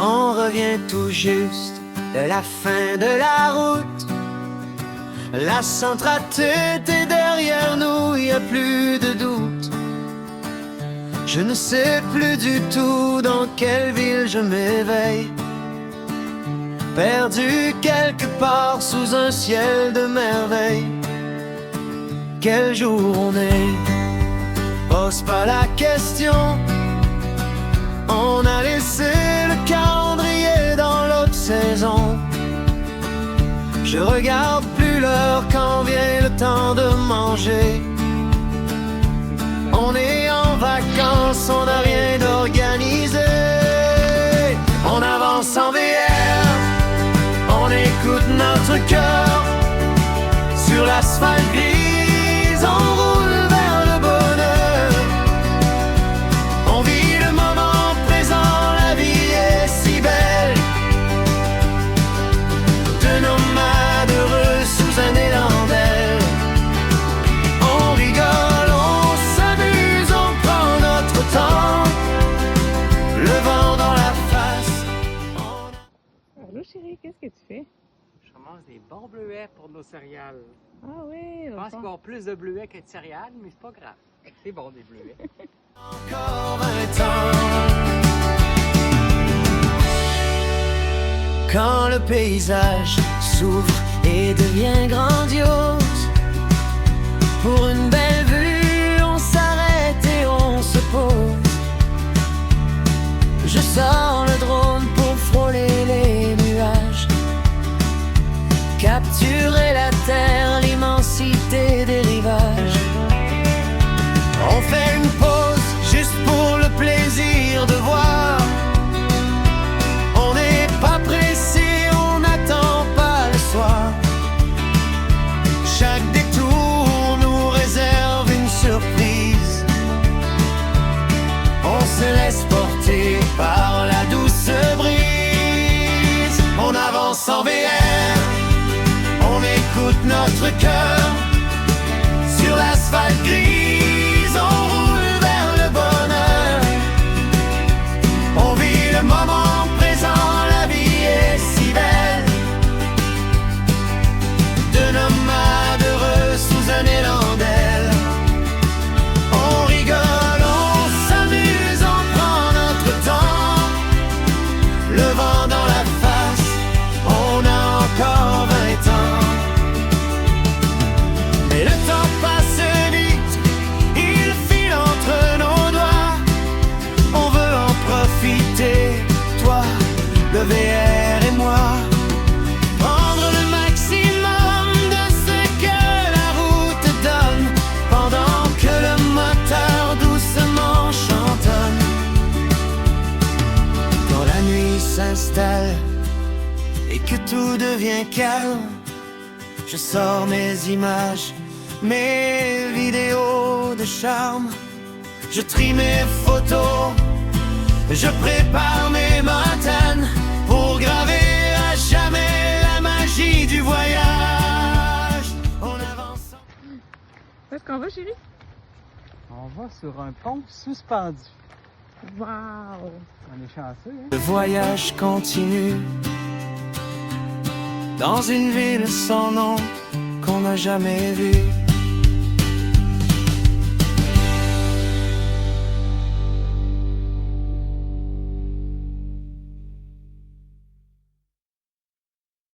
On revient tout juste de la fin de la route. La Centratute est derrière nous, y a plus de doute. Je ne sais plus du tout dans quelle ville je m'éveille, perdu quelque part sous un ciel de merveille. Quel jour on est? Pose pas la question. On a laissé le calendrier dans l'autre saison. Je regarde plus l'heure quand vient le temps de manger. On est en vacances, on n'a rien d'organisé. On avance en VR, on écoute notre cœur. Sur l'asphalte grise, on roule vers le bonheur. On vit le moment présent, la vie est si belle. De nomades heureux sous un élan d'air. On rigole, on s'amuse, on prend notre temps. Le vent dans la face. Allô chérie, qu'est-ce que tu fais? Je ramasse des bons bleuets pour nos céréales. Ah oui, Je pense qu'il va y avoir plus de bleuets que de céréales, mais c'est pas grave. C'est bon, des bleuets. Encore 20 ans. Quand le paysage s'ouvre et devient grandiose, pour une belle vue, on s'arrête et on se pose. Je sors le drone pour frôler les nuages, capturer la terre, l'immensité des rivages. On fait une pause juste pour le plaisir de voir. On n'est pas pressé, on n'attend pas le soir. Chaque détour nous réserve une surprise. On se laisse porter par la douce brise. On avance en VR, on écoute notre cœur. Sur l'asphalte grise, on roule vers le bonheur. On vit le moment présent, la vie est si belle. De nomades heureux sous un élan d'aile. On rigole, on s'amuse, on prend notre temps. Le vent dans la face, on a encore 20 ans. Mais le temps passe vite, il file entre nos doigts. On veut en profiter, toi, le VR et moi. Prendre le maximum de ce que la route donne, pendant que le moteur doucement chantonne. Quand la nuit s'installe et que tout devient calme, je sors mes images, mes vidéos de charme. Je trie mes photos, je prépare mes montagnes pour graver à jamais la magie du voyage. On avance. Où est-ce qu'on va chérie? On va sur un pont suspendu. Wow! On est chanceux, hein? Le voyage continue dans une ville sans nom qu'on n'a jamais vue.